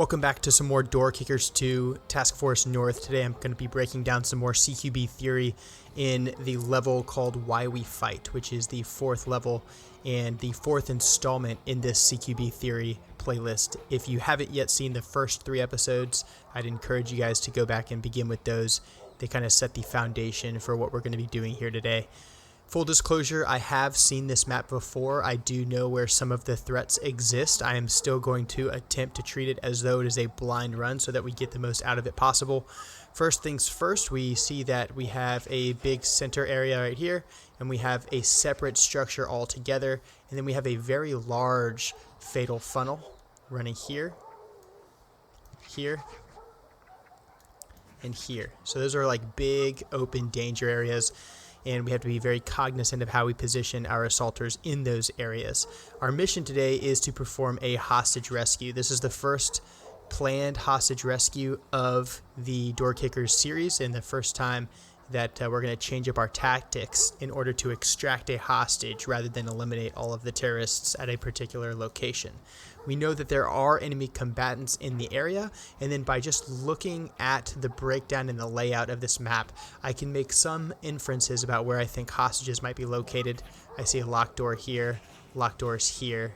Welcome back to some more Door Kickers 2 Task Force North. Today I'm going to be breaking down some more CQB theory in the level called Why We Fight, which is the fourth level and the fourth installment in this CQB theory playlist. If you haven't yet seen the first 3 episodes, I'd encourage you guys to go back and begin with those. They kind of set the foundation for what we're going to be doing here today. Full disclosure, I have seen this map before. I do know where some of the threats exist. I am still going to attempt to treat it as though it is a blind run so that we get the most out of it possible. First things first, we see that we have a big center area right here, and we have a separate structure altogether, and then we have a very large fatal funnel running here, here, and here. So those are like big open danger areas, and we have to be very cognizant of how we position our assaulters in those areas. Our mission today is to perform a hostage rescue. This is the first planned hostage rescue of the Door Kickers series, and the first time that we're going to change up our tactics in order to extract a hostage rather than eliminate all of the terrorists at a particular location. We know that there are enemy combatants in the area, and then by just looking at the breakdown and the layout of this map, I can make some inferences about where I think hostages might be located. I see a locked door here, locked doors here.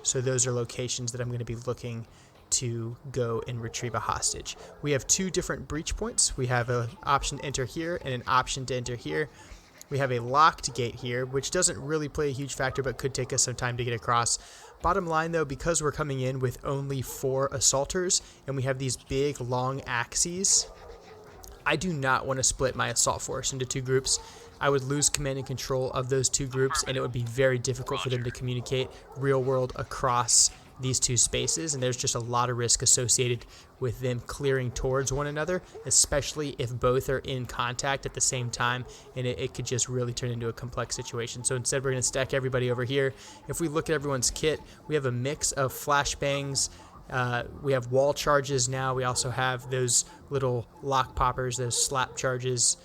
So those are locations that I'm going to be looking to go and retrieve a hostage. We have 2 different breach points. We have an option to enter here and an option to enter here. We have a locked gate here, which doesn't really play a huge factor but could take us some time to get across. Bottom line though, because we're coming in with only 4 assaulters and we have these big long axes, I do not want to split my assault force into 2 groups. I would lose command and control of those 2 groups, and it would be very difficult for them to communicate real world across these 2 spaces, and there's just a lot of risk associated with them clearing towards one another, especially if both are in contact at the same time, and it could just really turn into a complex situation. So instead we're going to stack everybody over here. If we look at everyone's kit, we have a mix of flashbangs, we have wall charges now, we also have those little lock poppers, those slap charges,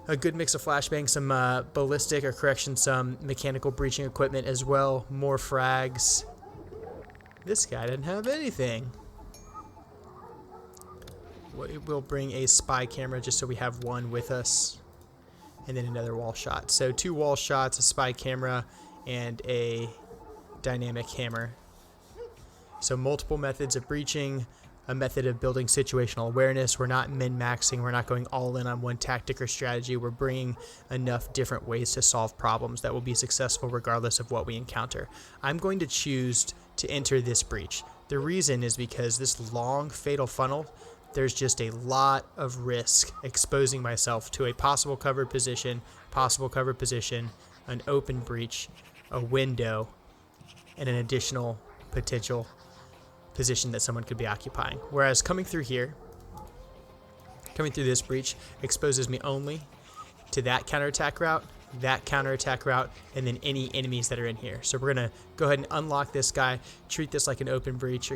a good mix of flashbangs, some ballistic, or correction, some mechanical breaching equipment as well, more frags. This guy didn't have anything. We'll bring a spy camera just so we have one with us, and then another wall shot. So 2 wall shots, a spy camera, and a dynamic hammer. So multiple methods of breaching, a method of building situational awareness. We're not min-maxing. We're not going all in on one tactic or strategy. We're bringing enough different ways to solve problems that will be successful regardless of what we encounter. I'm going to choose to enter this breach. The reason is because this long fatal funnel, there's just a lot of risk exposing myself to a possible covered position, an open breach, a window, and an additional potential position that someone could be occupying. Whereas coming through this breach exposes me only to that counterattack route, and then any enemies that are in here. So we're going to go ahead and unlock this guy, treat this like an open breach,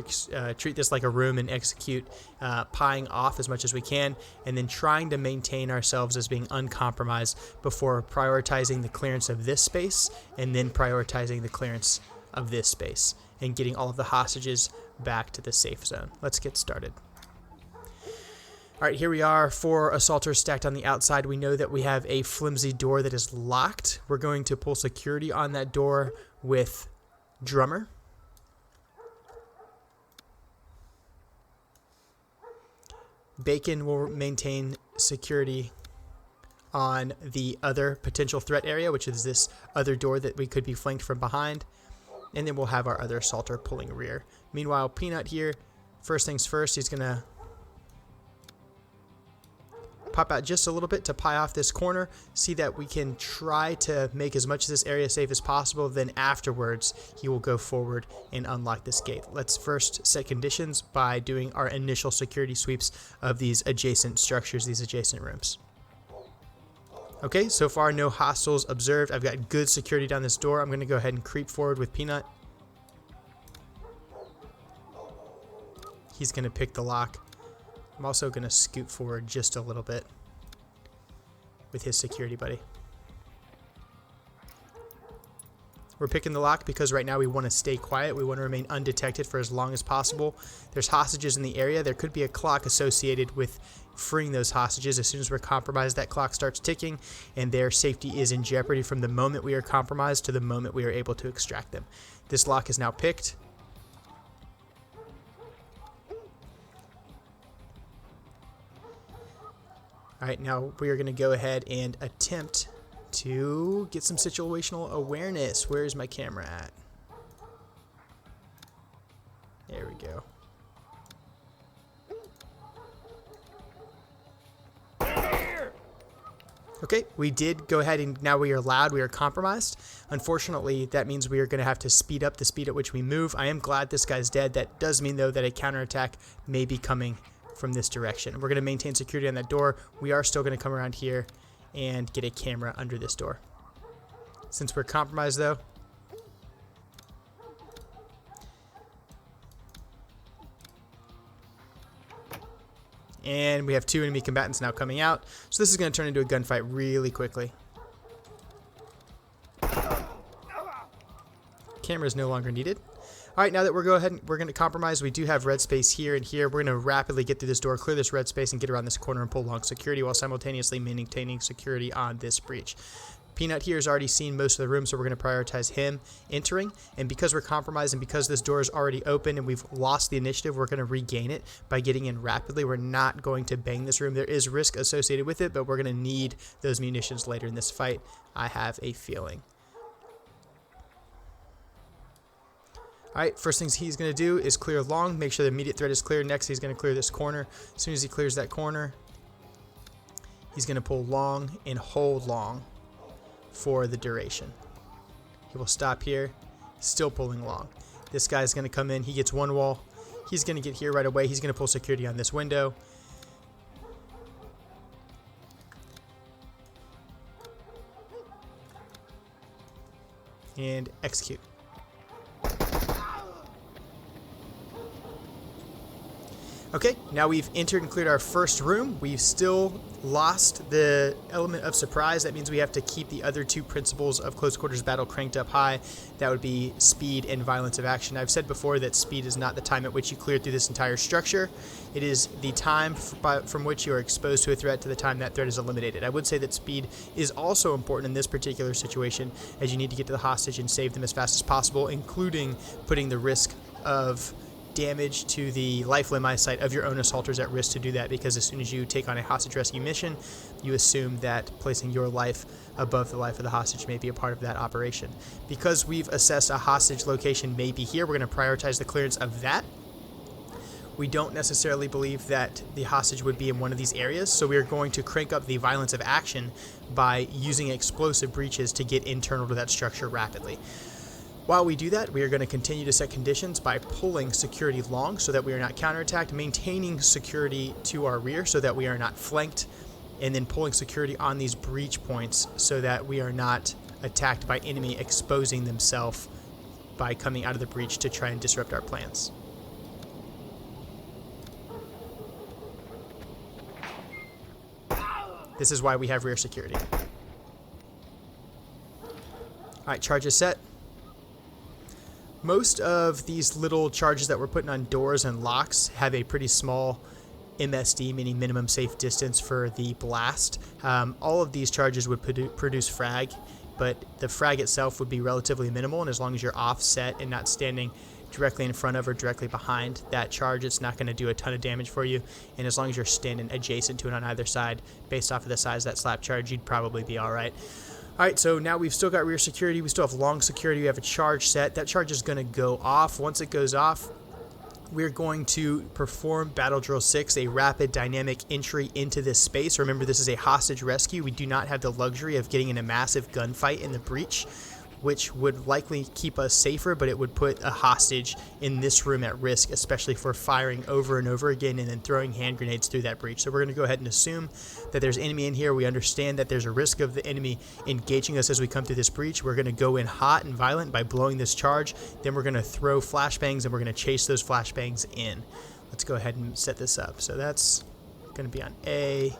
treat this like a room, and execute pieing off as much as we can, and then trying to maintain ourselves as being uncompromised before prioritizing the clearance of this space, and then prioritizing the clearance of this space, and getting all of the hostages back to the safe zone. Let's get started. All right, here we are, 4 assaulters stacked on the outside. We know that we have a flimsy door that is locked. We're going to pull security on that door with Drummer. Bacon will maintain security on the other potential threat area, which is this other door that we could be flanked from behind. And then we'll have our other assaulter pulling rear. Meanwhile, Peanut here, first things first, he's going to pop out just a little bit to pie off this corner, see that we can try to make as much of this area safe as possible. Then afterwards, he will go forward and unlock this gate. Let's first set conditions by doing our initial security sweeps of these adjacent structures, these adjacent rooms. Okay, so far no hostiles observed. I've got good security down this door. I'm going to go ahead and creep forward with Peanut. He's going to pick the lock. I'm also going to scoot forward just a little bit with his security buddy. We're picking the lock because right now we want to stay quiet. We want to remain undetected for as long as possible. There's hostages in the area. There could be a clock associated with freeing those hostages. As soon as we're compromised, that clock starts ticking, and their safety is in jeopardy from the moment we are compromised to the moment we are able to extract them. This lock is now picked. All right, now we are going to go ahead and attempt to get some situational awareness. Where is my camera at? There we go. Okay, we did go ahead and now we are loud, we are compromised. Unfortunately, that means we are going to have to speed up the speed at which we move. I am glad this guy's dead. That does mean, though, that a counterattack may be coming from this direction. We're going to maintain security on that door. We are still going to come around here and get a camera under this door. Since we're compromised, though, and we have 2 enemy combatants now coming out. So this is going to turn into a gunfight really quickly. Camera is no longer needed. All right, now that we're going to compromise, we do have red space here and here. We're going to rapidly get through this door, clear this red space, and get around this corner and pull long security while simultaneously maintaining security on this breach. Peanut here has already seen most of the room, so we're going to prioritize him entering. And because we're compromised and because this door is already open and we've lost the initiative, we're going to regain it by getting in rapidly. We're not going to bang this room. There is risk associated with it, but we're going to need those munitions later in this fight, I have a feeling. Alright, first things he's going to do is clear long, make sure the immediate threat is clear. Next, he's going to clear this corner. As soon as he clears that corner, he's going to pull long and hold long for the duration. He will stop here, still pulling long. This guy's going to come in, he gets one wall. He's going to get here right away. He's going to pull security on this window. And execute. Okay, now we've entered and cleared our first room. We've still lost the element of surprise. That means we have to keep the other 2 principles of close quarters battle cranked up high. That would be speed and violence of action. I've said before that speed is not the time at which you clear through this entire structure. It is the time from which you are exposed to a threat to the time that threat is eliminated. I would say that speed is also important in this particular situation, as you need to get to the hostage and save them as fast as possible, including putting the risk of damage to the lifeline eyesight of your own assaulters at risk to do that, because as soon as you take on a hostage rescue mission, you assume that placing your life above the life of the hostage may be a part of that operation. Because we've assessed a hostage location may be here, we're going to prioritize the clearance of that. We don't necessarily believe that the hostage would be in one of these areas, so we are going to crank up the violence of action by using explosive breaches to get internal to that structure rapidly. While we do that, we are going to continue to set conditions by pulling security long so that we are not counterattacked, maintaining security to our rear so that we are not flanked, and then pulling security on these breach points so that we are not attacked by enemy exposing themselves by coming out of the breach to try and disrupt our plans. This is why we have rear security. Alright, charge is set. Most of these little charges that we're putting on doors and locks have a pretty small MSD, meaning minimum safe distance for the blast. All of these charges would produce frag, but the frag itself would be relatively minimal, and as long as you're offset and not standing directly in front of or directly behind that charge, it's not going to do a ton of damage for you. And as long as you're standing adjacent to it on either side, based off of the size of that slap charge, you'd probably be alright. Alright, so now we've still got rear security, we still have long security, we have a charge set. That charge is going to go off. Once it goes off, we're going to perform Battle Drill 6, a rapid dynamic entry into this space. Remember, this is a hostage rescue. We do not have the luxury of getting in a massive gunfight in the breach, which would likely keep us safer, but it would put a hostage in this room at risk, especially for firing over and over again and then throwing hand grenades through that breach. So we're going to go ahead and assume that there's enemy in here. We understand that there's a risk of the enemy engaging us as we come through this breach. We're going to go in hot and violent by blowing this charge. Then we're going to throw flashbangs and we're going to chase those flashbangs in. Let's go ahead and set this up. So that's going to be on A.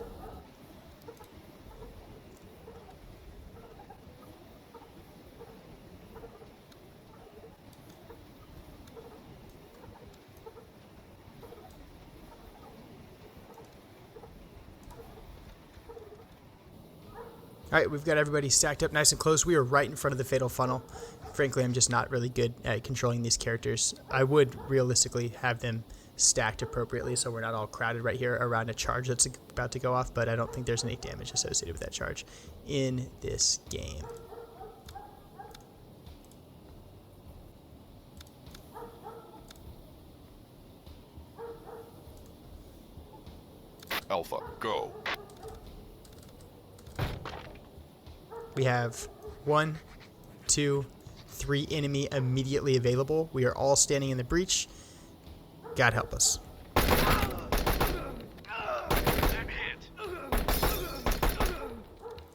All right, we've got everybody stacked up nice and close. We are right in front of the fatal funnel. Frankly, I'm just not really good at controlling these characters. I would realistically have them stacked appropriately so we're not all crowded right here around a charge that's about to go off, but I don't think there's any damage associated with that charge in this game. Alpha, go. We have 1, 2, 3 enemy immediately available. We are all standing in the breach. God help us.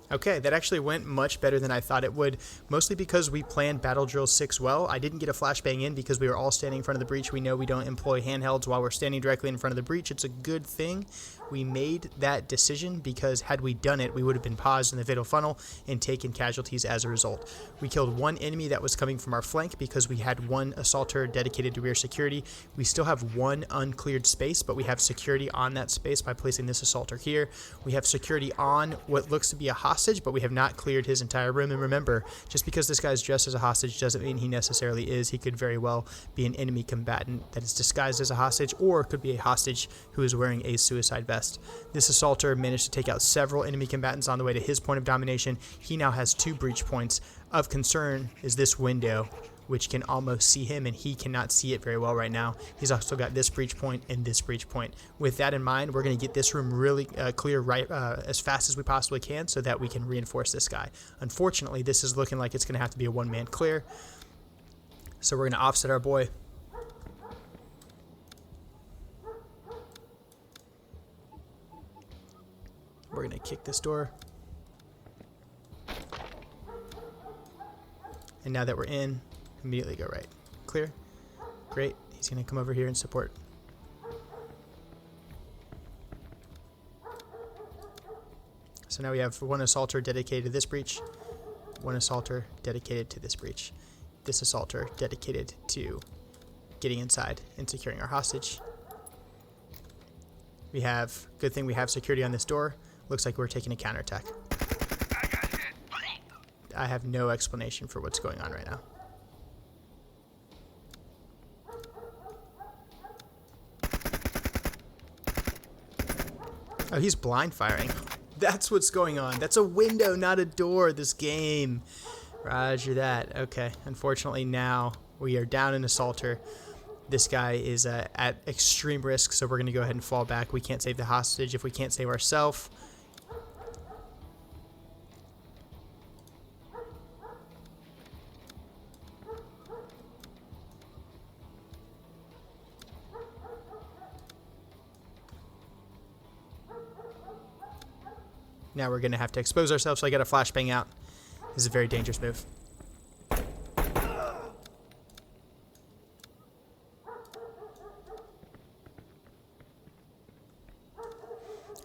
Okay, that actually went much better than I thought it would, mostly because we planned Battle Drill 6 well. I didn't get a flashbang in because we were all standing in front of the breach. We know we don't employ handhelds while we're standing directly in front of the breach. It's a good thing we made that decision, because had we done it, we would have been paused in the fatal funnel and taken casualties as a result. We killed one enemy that was coming from our flank because we had one assaulter dedicated to rear security. We still have one uncleared space, but we have security on that space by placing this assaulter here. We have security on what looks to be a hostage, but we have not cleared his entire room. And remember, just because this guy's dressed as a hostage doesn't mean he necessarily is. He could very well be an enemy combatant that is disguised as a hostage, or could be a hostage who is wearing a suicide vest. This assaulter managed to take out several enemy combatants on the way to his point of domination. He now has 2 breach points. Of concern is this window, which can almost see him, and he cannot see it very well right now. He's also got this breach point and this breach point. With that in mind, we're going to get this room really clear as fast as we possibly can so that we can reinforce this guy. Unfortunately, this is looking like it's going to have to be a one-man clear. So we're going to offset our boy. We're going to kick this door. And now that we're in, immediately go right. Clear. Great. He's going to come over here and support. So now we have one assaulter dedicated to this breach, one assaulter dedicated to this breach, this assaulter dedicated to getting inside and securing our hostage. We have, good thing we have security on this door. Looks like we're taking a counterattack. I have no explanation for what's going on right now. Oh, he's blind firing. That's what's going on. That's a window, not a door, this game. Roger that. Okay, unfortunately now we are down an assaulter. This guy is at extreme risk, so we're going to go ahead and fall back. We can't save the hostage if we can't save ourselves. Now we're going to have to expose ourselves, so I got a flashbang out. This is a very dangerous move.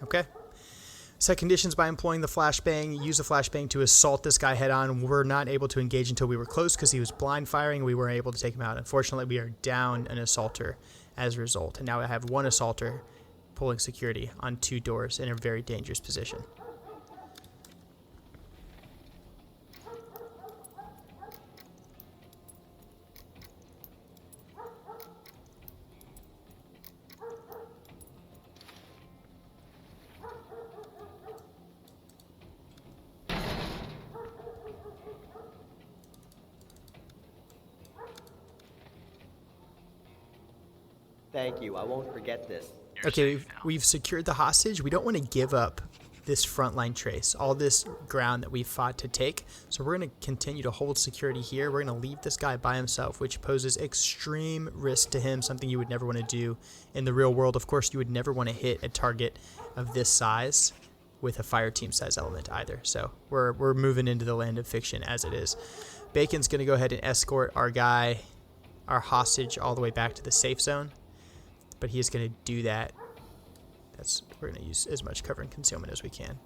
Okay. Set conditions by employing the flashbang. Use the flashbang to assault this guy head on. We're not able to engage until we were close because he was blind firing. We weren't able to take him out. Unfortunately, we are down an assaulter as a result. And now I have one assaulter pulling security on 2 doors in a very dangerous position. Thank you. I won't forget this. Okay, we've secured the hostage. We don't want to give up this frontline trace, all this ground that we fought to take. So we're going to continue to hold security here. We're going to leave this guy by himself, which poses extreme risk to him, something you would never want to do in the real world. Of course, you would never want to hit a target of this size with a fire team size element either. So we're moving into the land of fiction as it is. Bacon's going to go ahead and escort our guy, our hostage, all the way back to the safe zone. But he is going to do that. We're going to use as much cover and concealment as we can.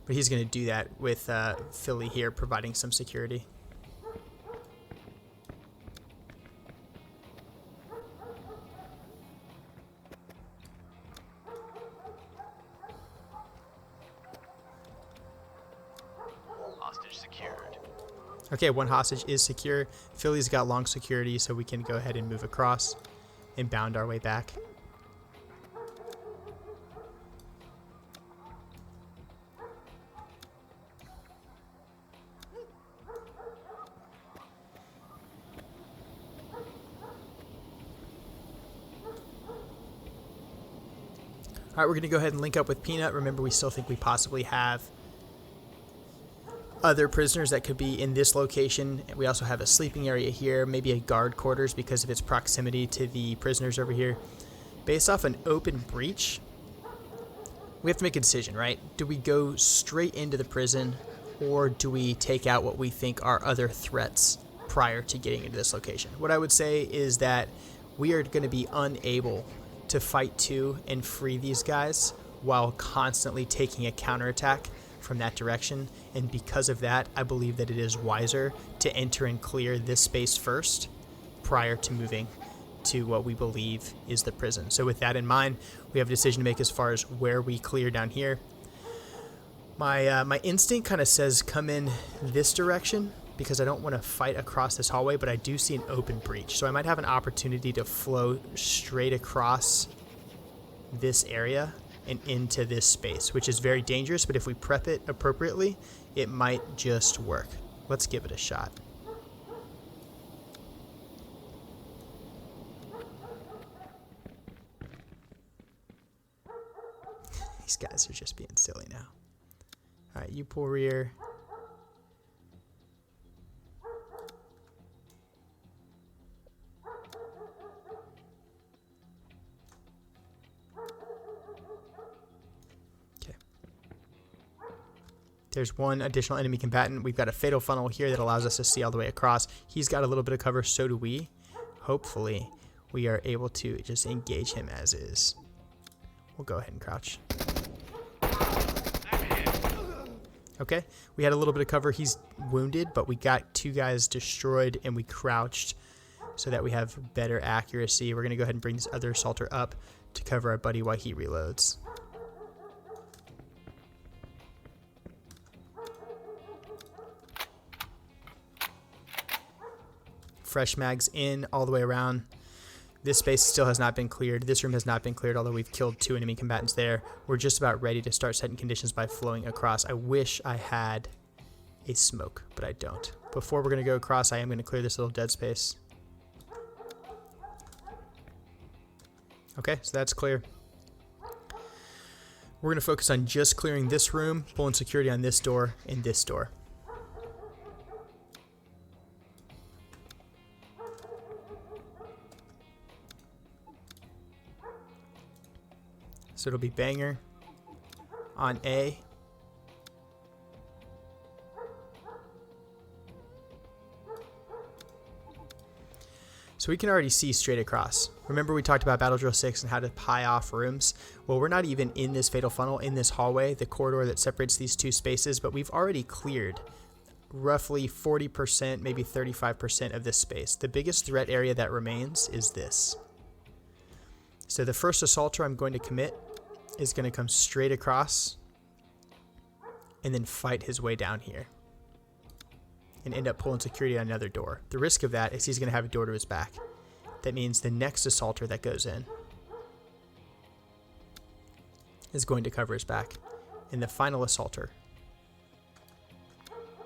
But he's going to do that with Philly here providing some security. Okay, one hostage is secure. Philly's got long security, so we can go ahead and move across and bound our way back. All right, we're going to go ahead and link up with Peanut. Remember, we still think we possibly have other prisoners that could be in this location. We also have a sleeping area here, maybe a guard quarters because of its proximity to the prisoners over here. Based off an open breach, we have to make a decision, right? Do we go straight into the prison, or do we take out what we think are other threats prior to getting into this location? What I would say is that we are going to be unable to fight to and free these guys while constantly taking a counterattack from that direction, and because of that, I believe that it is wiser to enter and clear this space first prior to moving to what we believe is the prison. So with that in mind, we have a decision to make as far as where we clear down here. My instinct kind of says come in this direction because I don't want to fight across this hallway, but I do see an open breach. So I might have an opportunity to flow straight across this area and into this space, which is very dangerous, but if we prep it appropriately, it might just work. Let's give it a shot. These guys are just being silly now. All right, you pull rear. There's one additional enemy combatant. We've got a fatal funnel here that allows us to see all the way across. He's got a little bit of cover, so do we. Hopefully, we are able to just engage him as is. We'll go ahead and crouch. Okay, we had a little bit of cover. He's wounded, but we got two guys destroyed, and we crouched so that we have better accuracy. We're going to go ahead and bring this other assaulter up to cover our buddy while he reloads. Fresh mags in all the way around. This space still has not been cleared. This room has not been cleared, although we've killed two enemy combatants there. We're just about ready to start setting conditions by flowing across. I wish I had a smoke, but I don't. Before we're going to go across, I am going to clear this little dead space. Okay, so that's clear. We're going to focus on just clearing this room, pulling security on this door and this door. So it'll be banger on A. So we can already see straight across. Remember we talked about Battle Drill 6 and how to pie off rooms? Well, we're not even in this fatal funnel, in this hallway, the corridor that separates these two spaces, but we've already cleared roughly 40%, maybe 35% of this space. The biggest threat area that remains is this. So the first assaulter I'm going to commit is going to come straight across and then fight his way down here and end up pulling security on another door. The risk of that is he's going to have a door to his back. That means the next assaulter that goes in is going to cover his back, and the final assaulter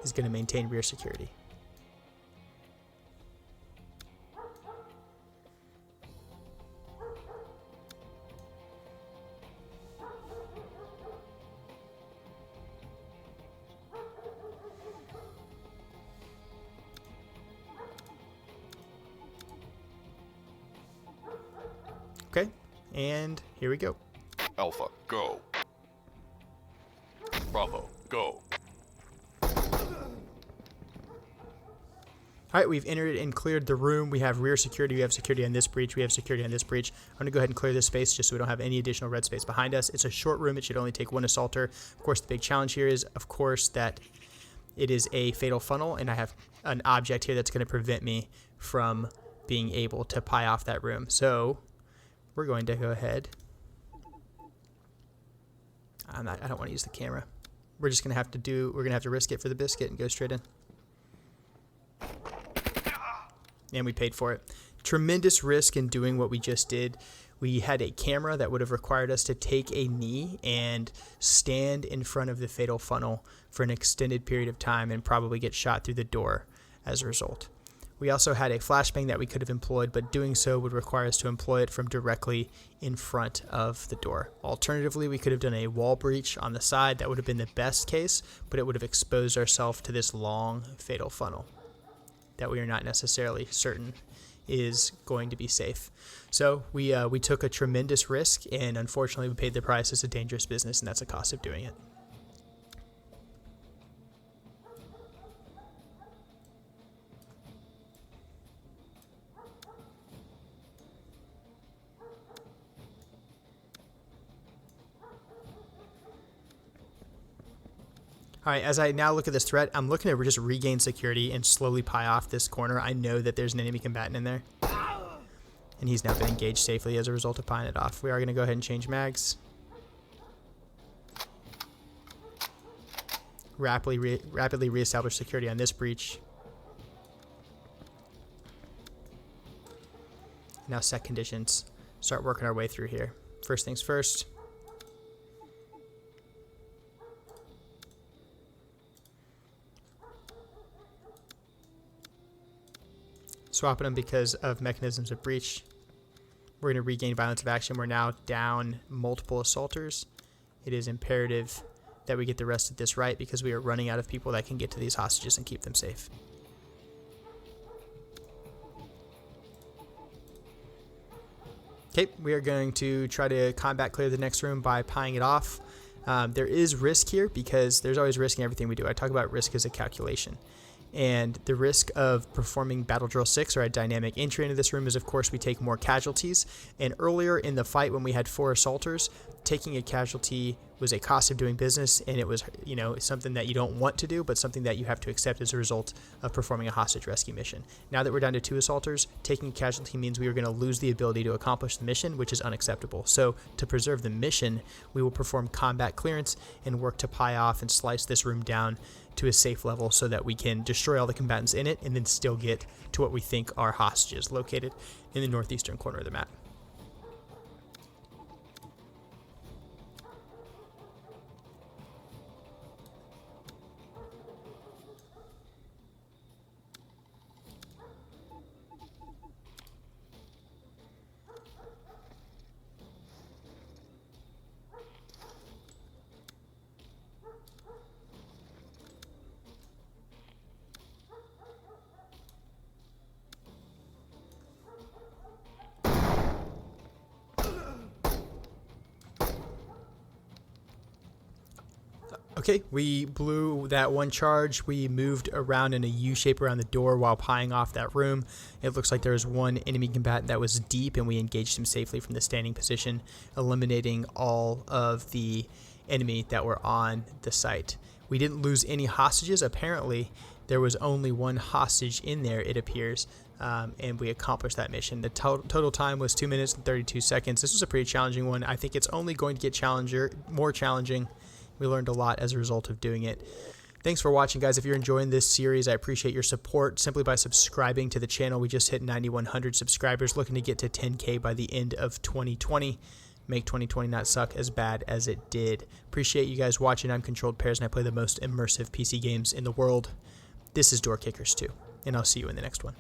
is going to maintain rear security. Okay, and here we go. Alpha, go. Bravo, go. All right, we've entered and cleared the room. We have rear security. We have security on this breach. We have security on this breach. I'm going to go ahead and clear this space just so we don't have any additional red space behind us. It's a short room. It should only take one assaulter. Of course, the big challenge here is, of course, that it is a fatal funnel, and I have an object here that's going to prevent me from being able to pie off that room. So we're going to go ahead. I don't want to use the camera. We're just going to have to risk it for the biscuit and go straight in. And we paid for it. Tremendous risk in doing what we just did. We had a camera that would have required us to take a knee and stand in front of the fatal funnel for an extended period of time and probably get shot through the door as a result. We also had a flashbang that we could have employed, but doing so would require us to employ it from directly in front of the door. Alternatively, we could have done a wall breach on the side. That would have been the best case, but it would have exposed ourselves to this long fatal funnel that we are not necessarily certain is going to be safe. So we took a tremendous risk, and unfortunately we paid the price. It's a dangerous business, and that's the cost of doing it. All right, as I now look at this threat, I'm looking to just regain security and slowly pie off this corner. I know that there's an enemy combatant in there, and he's now been engaged safely as a result of pieing it off. We are going to go ahead and change mags. Rapidly reestablish security on this breach. Now set conditions. Start working our way through here. First things first. Swapping them because of mechanisms of breach. We're going to regain violence of action. We're now down multiple assaulters. It is imperative that we get the rest of this right because we are running out of people that can get to these hostages and keep them safe. Okay, we are going to try to combat clear the next room by pieing it off. There is risk here because there's always risk in everything we do. I talk about risk as a calculation. And the risk of performing Battle Drill 6 or a dynamic entry into this room is, of course, we take more casualties. And earlier in the fight when we had 4 assaulters, taking a casualty was a cost of doing business, and it was, something that you don't want to do, but something that you have to accept as a result of performing a hostage rescue mission. Now that we're down to 2 assaulters, taking a casualty means we are going to lose the ability to accomplish the mission, which is unacceptable. So to preserve the mission, we will perform combat clearance and work to pie off and slice this room down to a safe level so that we can destroy all the combatants in it and then still get to what we think are hostages located in the northeastern corner of the map. Okay, we blew that one charge. We moved around in a U shape around the door while pieing off that room. It looks like there was one enemy combatant that was deep, and we engaged him safely from the standing position, eliminating all of the enemy that were on the site. We didn't lose any hostages. Apparently, there was only one hostage in there, it appears, and we accomplished that mission. The total time was 2 minutes and 32 seconds. This was a pretty challenging one. I think it's only going to get more challenging. We learned a lot as a result of doing it. Thanks for watching, guys. If you're enjoying this series, I appreciate your support simply by subscribing to the channel. We just hit 9,100 subscribers, looking to get to 10K by the end of 2020. Make 2020 not suck as bad as it did. Appreciate you guys watching. I'm Controlled Pairs, and I play the most immersive PC games in the world. This is Door Kickers 2, and I'll see you in the next one.